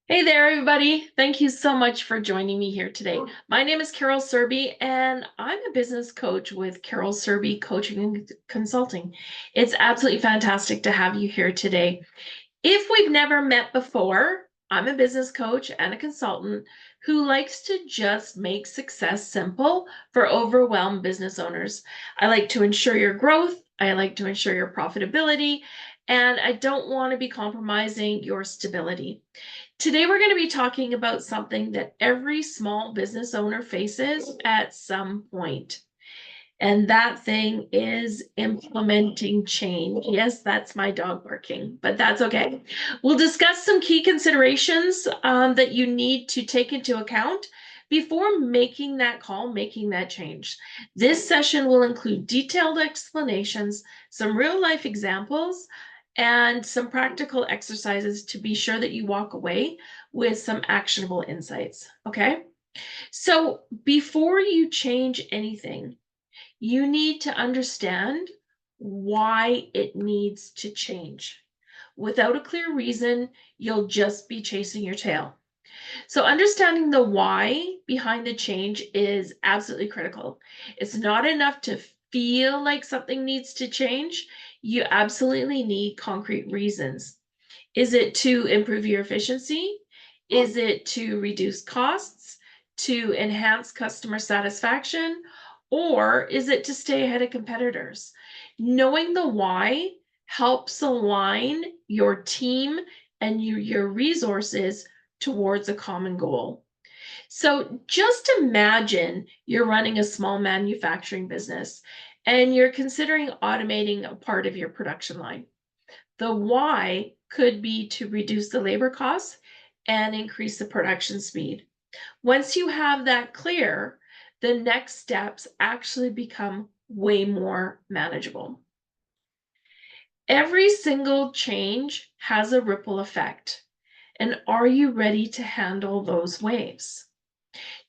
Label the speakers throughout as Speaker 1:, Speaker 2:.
Speaker 1: Hey there, everybody. Thank you so much for joining me here today. My name is Carol Surbey, and I'm a business coach with Carol Surbey Coaching and Consulting. It's absolutely fantastic to have you here today. If we've never met before, I'm a business coach and a consultant who likes to just make success simple for overwhelmed business owners. I like to ensure your growth, I like to ensure your profitability, and I don't want to be compromising your stability. Today, we're going to be talking about something that every small business owner faces at some point. And that thing is implementing change. Yes, that's my dog barking, but that's okay. We'll discuss some key considerations that you need to take into account before making that call, making that change. This session will include detailed explanations, some real life examples, and some practical exercises to be sure that you walk away with some actionable insights. Okay. So before you change anything, you need to understand why it needs to change. Without a clear reason, you'll just be chasing your tail. So, understanding the why behind the change is absolutely critical. It's not enough to feel like something needs to change. You absolutely need concrete reasons. Is it to improve your efficiency? Is it to reduce costs, to enhance customer satisfaction, or is it to stay ahead of competitors? Knowing the why helps align your team and your resources towards a common goal. So just imagine you're running a small manufacturing business and you're considering automating a part of your production line. The why could be to reduce the labor costs and increase the production speed. Once you have that clear, the next steps actually become way more manageable. Every single change has a ripple effect. And are you ready to handle those waves?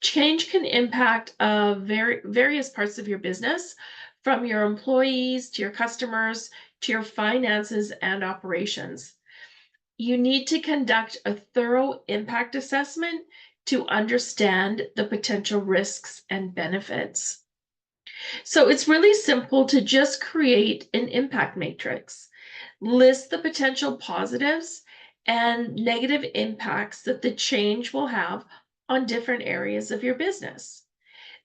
Speaker 1: Change can impact various parts of your business, from your employees to your customers to your finances and operations. You need to conduct a thorough impact assessment to understand the potential risks and benefits. So it's really simple to just create an impact matrix. List the potential positives and negative impacts that the change will have on different areas of your business.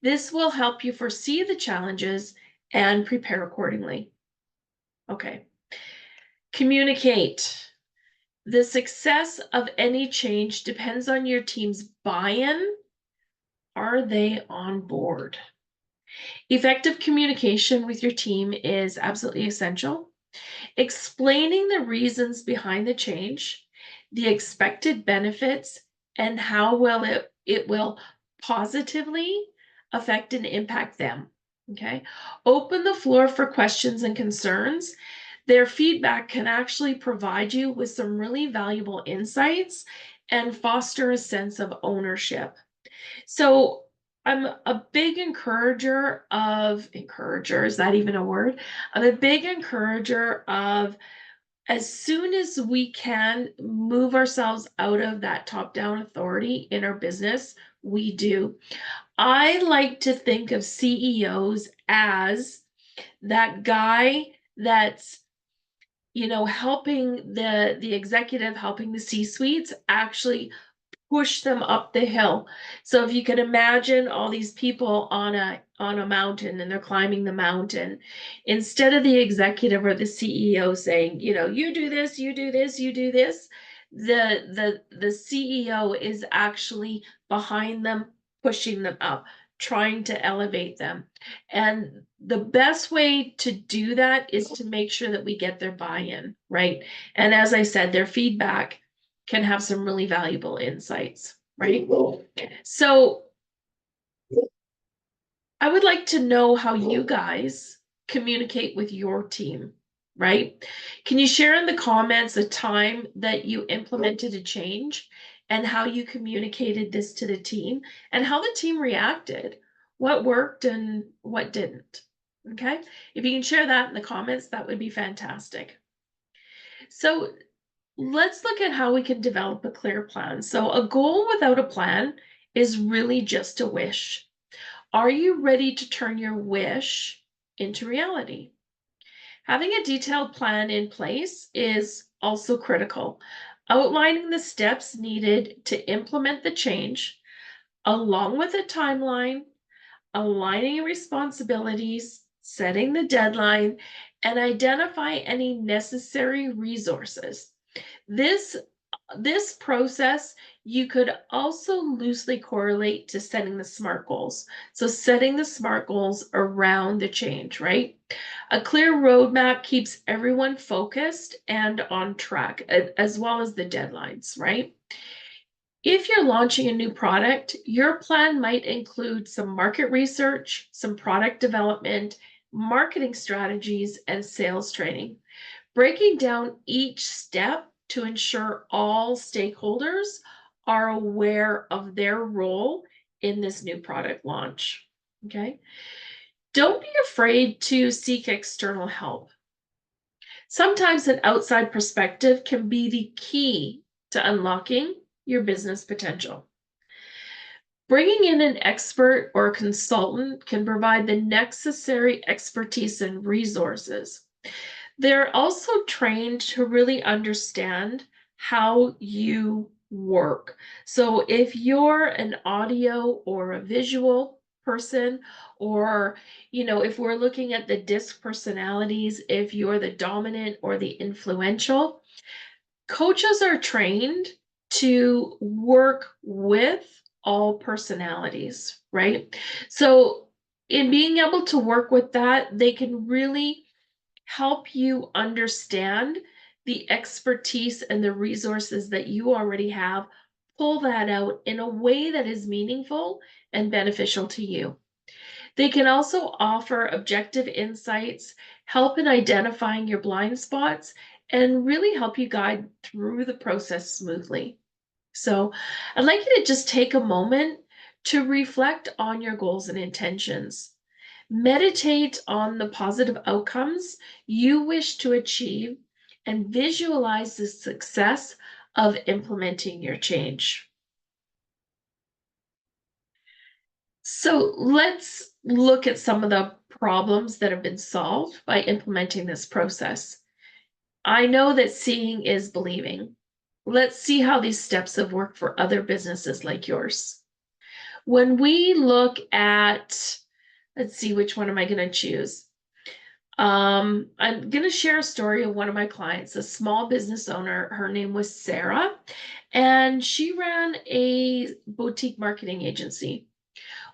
Speaker 1: This will help you foresee the challenges and prepare accordingly. Okay. Communicate. The success of any change depends on your team's buy-in. Are they on board? Effective communication with your team is absolutely essential. Explaining the reasons behind the change, the expected benefits, and how well it will positively affect and impact them. Okay. Open the floor for questions and concerns. Their feedback can actually provide you with some really valuable insights and foster a sense of ownership. So I'm a big encourager, is that even a word? I'm a big encourager of, as soon as we can move ourselves out of that top-down authority in our business, we do. I like to think of CEOs as that guy that's helping the executive, helping the C-suites actually push them up the hill. So if you can imagine all these people on a mountain and they're climbing the mountain, instead of the executive or the CEO saying, you do this, you do this, you do this, the CEO is actually behind them, pushing them up, trying to elevate them. And the best way to do that is to make sure that we get their buy-in, right? And as I said, their feedback can have some really valuable insights, right? So I would like to know how you guys communicate with your team, right? Can you share in the comments a time that you implemented a change and how you communicated this to the team and how the team reacted? What worked and what didn't? Okay. If you can share that in the comments, that would be fantastic. So Let's look at how we can develop a clear plan. So, a goal without a plan is really just a wish. Are you ready to turn your wish into reality? Having a detailed plan in place is also critical. Outlining the steps needed to implement the change, along with a timeline, aligning responsibilities, setting the deadline, and identify any necessary resources. This this process you could also loosely correlate to setting the SMART goals. So setting the SMART goals around the change, right? A clear roadmap keeps everyone focused and on track, as well as the deadlines, right? If you're launching a new product, your plan might include some market research, some product development, marketing strategies, and sales training. Breaking down each step to ensure all stakeholders are aware of their role in this new product launch. Okay. Don't be afraid to seek external help. Sometimes an outside perspective can be the key to unlocking your business potential. Bringing in an expert or a consultant can provide the necessary expertise and resources. They're also trained to really understand how you work. So if you're an audio or a visual person, or if we're looking at the disc personalities, if you're the dominant or the influential, coaches are trained to work with all personalities, right? So in being able to work with that, they can really help you understand the expertise and the resources that you already have, pull that out in a way that is meaningful and beneficial to you. They can also offer objective insights, help in identifying your blind spots, and really help you guide through the process smoothly. So, I'd like you to just take a moment to reflect on your goals and intentions. Meditate on the positive outcomes you wish to achieve and visualize the success of implementing your change. So let's look at some of the problems that have been solved by implementing this process. I know that seeing is believing. Let's see how these steps have worked for other businesses like yours. When we look at, let's see, which one am I going to choose? I'm going to share a story of one of my clients, a small business owner. Her name was Sarah, and she ran a boutique marketing agency.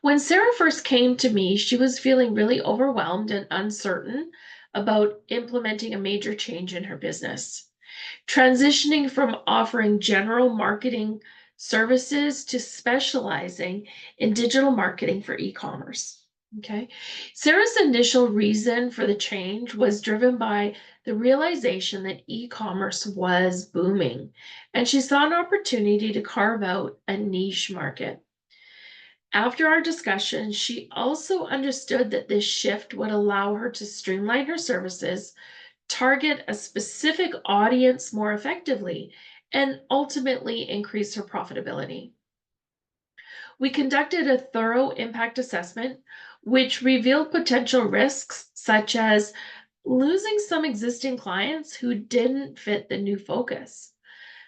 Speaker 1: When Sarah first came to me, she was feeling really overwhelmed and uncertain about implementing a major change in her business, transitioning from offering general marketing services to specializing in digital marketing for e-commerce. Okay. Sarah's initial reason for the change was driven by the realization that e-commerce was booming, and she saw an opportunity to carve out a niche market. After our discussion, she also understood that this shift would allow her to streamline her services, target a specific audience more effectively, and ultimately increase her profitability. We conducted a thorough impact assessment, which revealed potential risks such as losing some existing clients who didn't fit the new focus.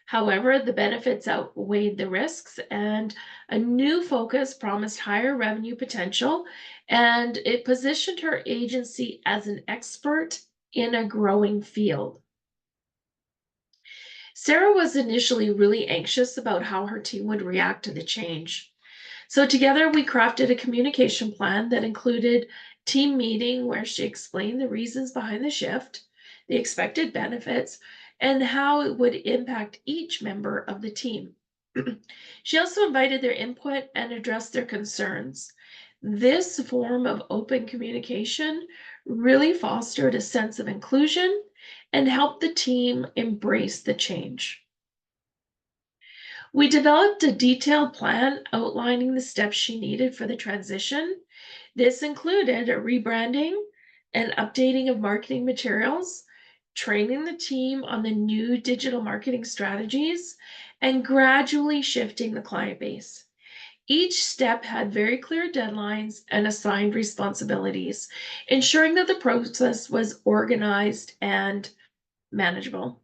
Speaker 1: However, the benefits outweighed the risks, and a new focus promised higher revenue potential, and it positioned her agency as an expert in a growing field. Sarah was initially really anxious about how her team would react to the change. So together we crafted a communication plan that included team meeting where she explained the reasons behind the shift, the expected benefits, and how it would impact each member of the team. She also invited their input and addressed their concerns. This form of open communication really fostered a sense of inclusion and helped the team embrace the change. We developed a detailed plan outlining the steps she needed for the transition. This included a rebranding and updating of marketing materials, training the team on the new digital marketing strategies, and gradually shifting the client base. Each step had very clear deadlines and assigned responsibilities, ensuring that the process was organized and manageable.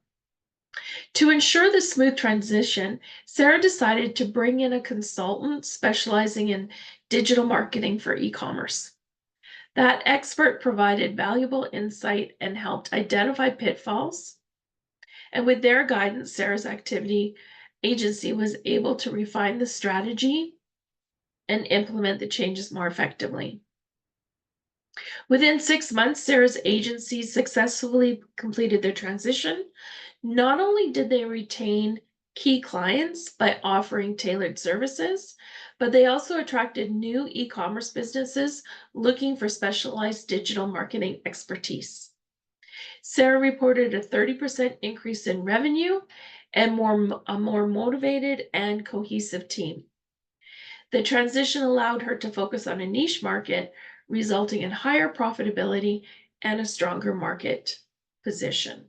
Speaker 1: To ensure the smooth transition, Sarah decided to bring in a consultant specializing in digital marketing for e-commerce. That expert provided valuable insight and helped identify pitfalls. And with their guidance, Sarah's agency was able to refine the strategy and implement the changes more effectively. Within 6 months, Sarah's agency successfully completed their transition. Not only did they retain key clients by offering tailored services, but they also attracted new e-commerce businesses looking for specialized digital marketing expertise. Sarah reported a 30% increase in revenue and a more motivated and cohesive team. The transition allowed her to focus on a niche market, resulting in higher profitability and a stronger market position.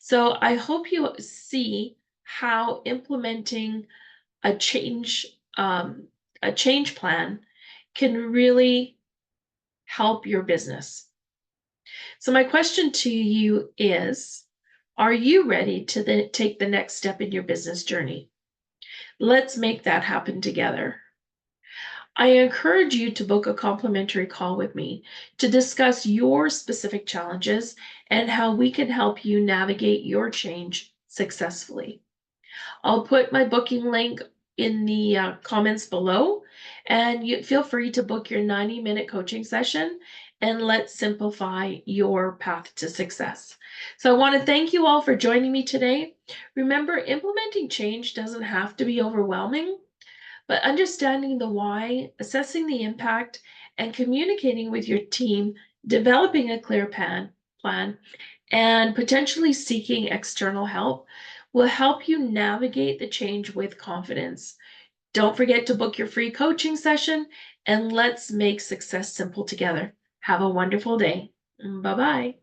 Speaker 1: So I hope you see how implementing a change plan can really help your business. So my question to you is, are you ready to take the next step in your business journey? Let's make that happen together. I encourage you to book a complimentary call with me to discuss your specific challenges and how we can help you navigate your change successfully. I'll put my booking link in the comments below, and you feel free to book your 90-minute coaching session, and let's simplify your path to success. So I want to thank you all for joining me today. Remember, implementing change doesn't have to be overwhelming, but understanding the why, assessing the impact, and communicating with your team, developing a clear plan, and potentially seeking external help will help you navigate the change with confidence. Don't forget to book your free coaching session, and let's make success simple together. Have a wonderful day. Bye-bye.